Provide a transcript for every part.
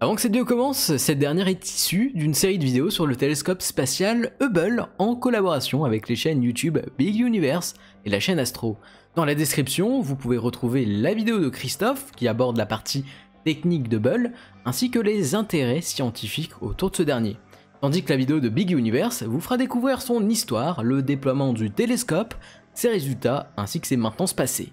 Avant que cette vidéo commence, cette dernière est issue d'une série de vidéos sur le télescope spatial Hubble en collaboration avec les chaînes YouTube Big Universe et la chaîne Astro. Dans la description, vous pouvez retrouver la vidéo de Christophe qui aborde la partie technique de Hubble ainsi que les intérêts scientifiques autour de ce dernier. Tandis que la vidéo de Big Universe vous fera découvrir son histoire, le déploiement du télescope, ses résultats ainsi que ses maintenances passées.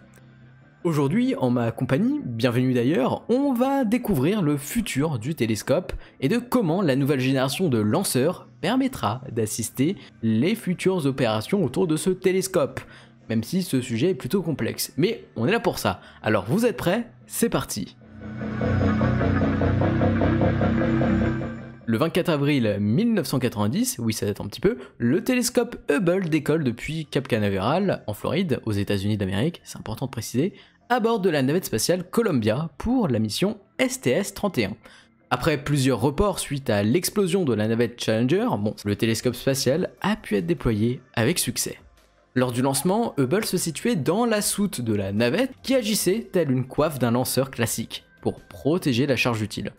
Aujourd'hui, en ma compagnie, bienvenue d'ailleurs, on va découvrir le futur du télescope et de comment la nouvelle génération de lanceurs permettra d'assister les futures opérations autour de ce télescope, même si ce sujet est plutôt complexe. Mais on est là pour ça, alors vous êtes prêts? C'est parti! Le 24 avril 1990, oui ça date un petit peu, le télescope Hubble décolle depuis Cap Canaveral, en Floride, aux États-Unis d'Amérique, c'est important de préciser, à bord de la navette spatiale Columbia pour la mission STS-31. Après plusieurs reports suite à l'explosion de la navette Challenger, le télescope spatial a pu être déployé avec succès. Lors du lancement, Hubble se situait dans la soute de la navette qui agissait telle une coiffe d'un lanceur classique, pour protéger la charge utile.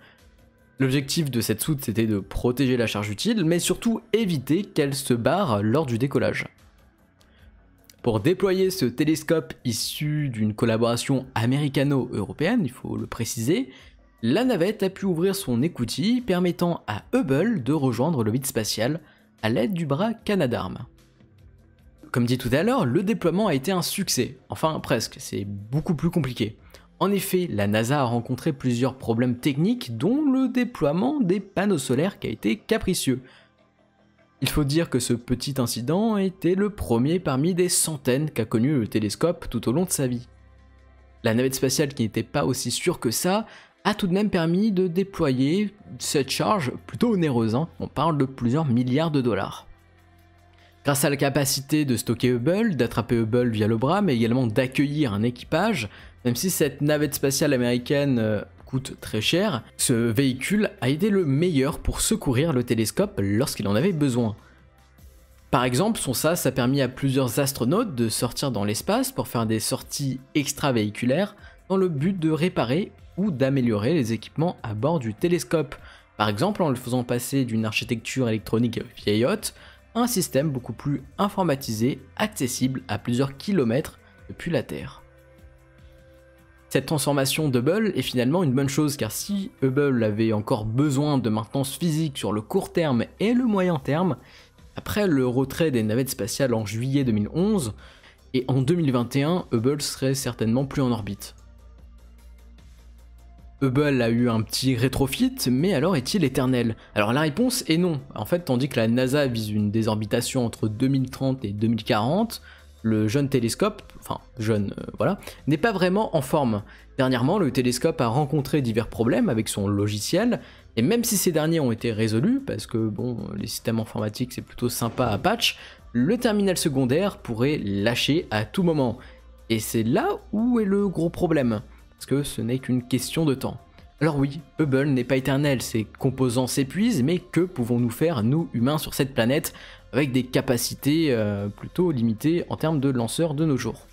L'objectif de cette soute c'était de protéger la charge utile, mais surtout éviter qu'elle se barre lors du décollage. Pour déployer ce télescope issu d'une collaboration américano-européenne, il faut le préciser, la navette a pu ouvrir son écoutille permettant à Hubble de rejoindre le vide spatial à l'aide du bras Canadarm. Comme dit tout à l'heure, le déploiement a été un succès, enfin presque, c'est beaucoup plus compliqué. En effet, la NASA a rencontré plusieurs problèmes techniques dont le déploiement des panneaux solaires qui a été capricieux. Il faut dire que ce petit incident était le premier parmi des centaines qu'a connu le télescope tout au long de sa vie. La navette spatiale qui n'était pas aussi sûre que ça a tout de même permis de déployer cette charge plutôt onéreuse, on parle de plusieurs milliards de dollars. Grâce à la capacité de stocker Hubble, d'attraper Hubble via le bras, mais également d'accueillir un équipage, même si cette navette spatiale américaine coûte très cher, ce véhicule a été le meilleur pour secourir le télescope lorsqu'il en avait besoin. Par exemple, son SAS a permis à plusieurs astronautes de sortir dans l'espace pour faire des sorties extravéhiculaires dans le but de réparer ou d'améliorer les équipements à bord du télescope. Par exemple, en le faisant passer d'une architecture électronique vieillotte à un système beaucoup plus informatisé, accessible à plusieurs kilomètres depuis la Terre. Cette transformation d'Hubble est finalement une bonne chose car si Hubble avait encore besoin de maintenance physique sur le court terme et le moyen terme, après le retrait des navettes spatiales en juillet 2011, et en 2021, Hubble serait certainement plus en orbite. Hubble a eu un petit rétrofit, mais alors est-il éternel? Alors la réponse est non. En fait, tandis que la NASA vise une désorbitation entre 2030 et 2040, le jeune télescope, n'est pas vraiment en forme. Dernièrement, le télescope a rencontré divers problèmes avec son logiciel, et même si ces derniers ont été résolus, parce que les systèmes informatiques c'est plutôt sympa à patch, le terminal secondaire pourrait lâcher à tout moment. Et c'est là où est le gros problème, parce que ce n'est qu'une question de temps. Alors oui, Hubble n'est pas éternel, ses composants s'épuisent, mais que pouvons-nous faire, nous humains, sur cette planète, avec des capacités plutôt limitées en termes de lanceurs de nos jours?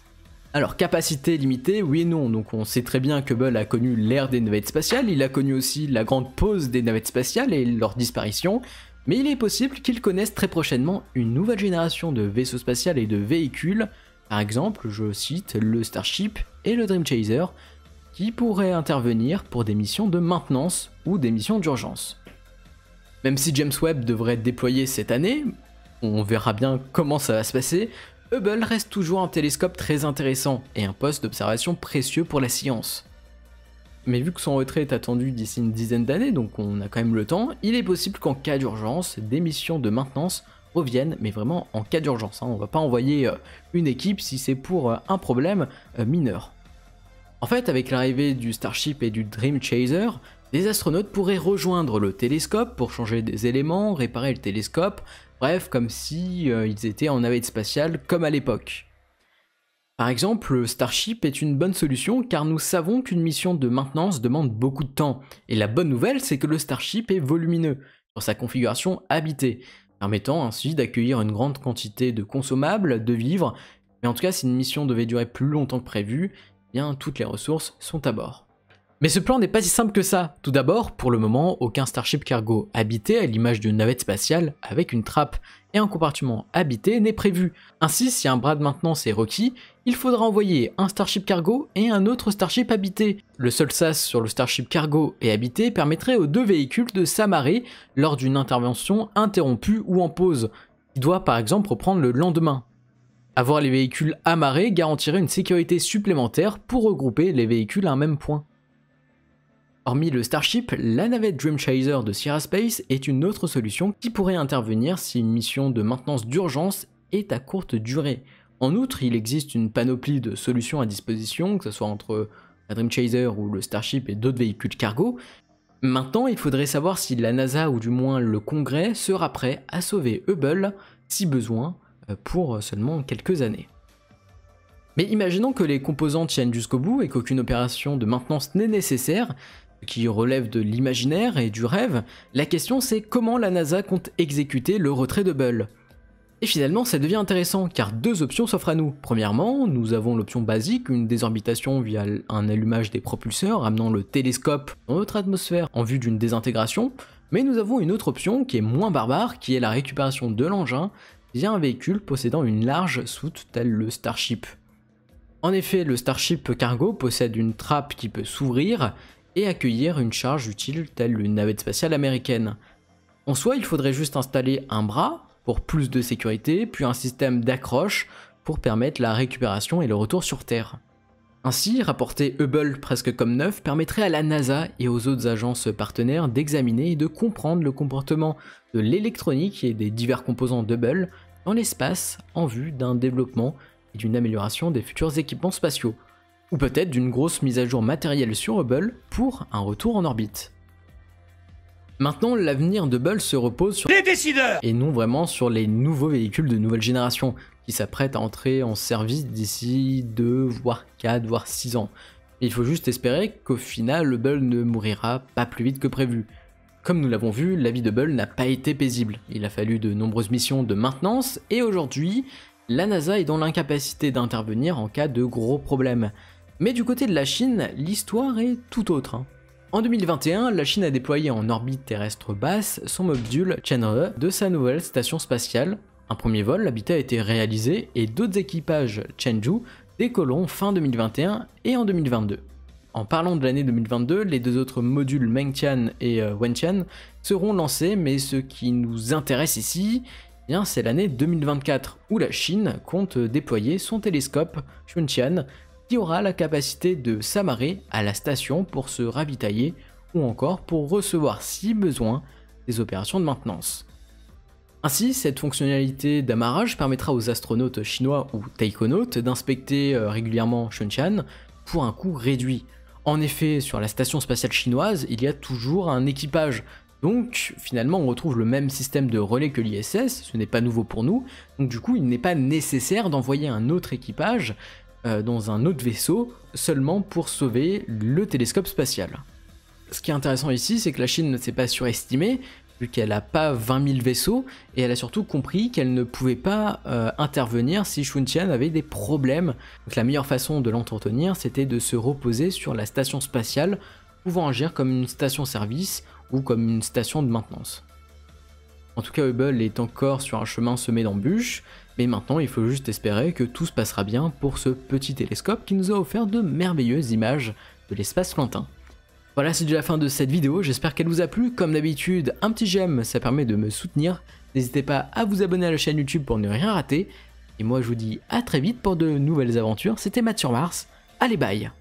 Alors capacité limitée, oui et non, donc on sait très bien que Hubble a connu l'ère des navettes spatiales, il a connu aussi la grande pause des navettes spatiales et leur disparition, mais il est possible qu'il connaisse très prochainement une nouvelle génération de vaisseaux spatials et de véhicules, par exemple, je cite le Starship et le Dream Chaser, qui pourraient intervenir pour des missions de maintenance ou des missions d'urgence. Même si James Webb devrait être déployé cette année, on verra bien comment ça va se passer, Hubble reste toujours un télescope très intéressant et un poste d'observation précieux pour la science. Mais vu que son retrait est attendu d'ici une dizaine d'années, donc on a quand même le temps, il est possible qu'en cas d'urgence, des missions de maintenance reviennent, mais vraiment en cas d'urgence. On va pas envoyer une équipe si c'est pour un problème mineur. En fait, avec l'arrivée du Starship et du Dream Chaser, des astronautes pourraient rejoindre le télescope pour changer des éléments, réparer le télescope, bref, comme si ils étaient en navette spatiale comme à l'époque. Par exemple, le Starship est une bonne solution car nous savons qu'une mission de maintenance demande beaucoup de temps. Et la bonne nouvelle, c'est que le Starship est volumineux sur sa configuration habitée, permettant ainsi d'accueillir une grande quantité de consommables, de vivres, mais en tout cas si une mission devait durer plus longtemps que prévu, bien toutes les ressources sont à bord. Mais ce plan n'est pas si simple que ça. Tout d'abord, pour le moment, aucun Starship Cargo habité à l'image d'une navette spatiale avec une trappe et un compartiment habité n'est prévu. Ainsi, si un bras de maintenance est requis, il faudra envoyer un Starship Cargo et un autre Starship habité. Le seul sas sur le Starship Cargo et habité permettrait aux deux véhicules de s'amarrer lors d'une intervention interrompue ou en pause, qui doit par exemple reprendre le lendemain. Avoir les véhicules amarrés garantirait une sécurité supplémentaire pour regrouper les véhicules à un même point. Hormis le Starship, la navette Dream Chaser de Sierra Space est une autre solution qui pourrait intervenir si une mission de maintenance d'urgence est à courte durée. En outre, il existe une panoplie de solutions à disposition, que ce soit entre la Dream Chaser ou le Starship et d'autres véhicules cargo. Maintenant, il faudrait savoir si la NASA ou du moins le Congrès sera prêt à sauver Hubble, si besoin, pour seulement quelques années. Mais imaginons que les composants tiennent jusqu'au bout et qu'aucune opération de maintenance n'est nécessaire, ce qui relève de l'imaginaire et du rêve. La question c'est comment la NASA compte exécuter le retrait d'Hubble. Et finalement ça devient intéressant car deux options s'offrent à nous. Premièrement, nous avons l'option basique, une désorbitation via un allumage des propulseurs amenant le télescope dans notre atmosphère en vue d'une désintégration, mais nous avons une autre option qui est moins barbare, qui est la récupération de l'engin via un véhicule possédant une large soute tel le Starship. En effet, le Starship Cargo possède une trappe qui peut s'ouvrir et accueillir une charge utile telle une navette spatiale américaine. En soi, il faudrait juste installer un bras pour plus de sécurité, puis un système d'accroche pour permettre la récupération et le retour sur Terre. Ainsi, rapporter Hubble presque comme neuf permettrait à la NASA et aux autres agences partenaires d'examiner et de comprendre le comportement de l'électronique et des divers composants d'Hubble dans l'espace en vue d'un développement et d'une amélioration des futurs équipements spatiaux, ou peut-être d'une grosse mise à jour matérielle sur Hubble pour un retour en orbite. Maintenant, l'avenir d'Hubble se repose sur les décideurs et non vraiment sur les nouveaux véhicules de nouvelle génération qui s'apprêtent à entrer en service d'ici 2, voire 4, voire 6 ans. Et il faut juste espérer qu'au final, Hubble ne mourira pas plus vite que prévu. Comme nous l'avons vu, la vie d'Hubble n'a pas été paisible. Il a fallu de nombreuses missions de maintenance et aujourd'hui, la NASA est dans l'incapacité d'intervenir en cas de gros problèmes. Mais du côté de la Chine, l'histoire est tout autre. En 2021, la Chine a déployé en orbite terrestre basse son module Chang'e de sa nouvelle station spatiale. Un premier vol habité a été réalisé et d'autres équipages Chenzhou décolleront fin 2021 et en 2022. En parlant de l'année 2022, les deux autres modules Mengtian et Wentian seront lancés, mais ce qui nous intéresse ici, c'est l'année 2024 où la Chine compte déployer son télescope Xuntian qui aura la capacité de s'amarrer à la station pour se ravitailler ou encore pour recevoir si besoin des opérations de maintenance. Ainsi, cette fonctionnalité d'amarrage permettra aux astronautes chinois ou taïkonautes d'inspecter régulièrement Xuntian pour un coût réduit. En effet, sur la station spatiale chinoise, il y a toujours un équipage. Donc finalement on retrouve le même système de relais que l'ISS, ce n'est pas nouveau pour nous, donc du coup il n'est pas nécessaire d'envoyer un autre équipage dans un autre vaisseau seulement pour sauver le télescope spatial. Ce qui est intéressant ici, c'est que la Chine ne s'est pas surestimée, vu qu'elle n'a pas 20 000 vaisseaux, et elle a surtout compris qu'elle ne pouvait pas intervenir si Xuntian avait des problèmes. Donc la meilleure façon de l'entretenir, c'était de se reposer sur la station spatiale, pouvant agir comme une station-service ou comme une station de maintenance. En tout cas, Hubble est encore sur un chemin semé d'embûches, mais maintenant il faut juste espérer que tout se passera bien pour ce petit télescope qui nous a offert de merveilleuses images de l'espace lointain. Voilà, c'est déjà la fin de cette vidéo, j'espère qu'elle vous a plu. Comme d'habitude, un petit j'aime, ça permet de me soutenir. N'hésitez pas à vous abonner à la chaîne YouTube pour ne rien rater. Et moi je vous dis à très vite pour de nouvelles aventures, c'était Matt sur Mars, allez bye!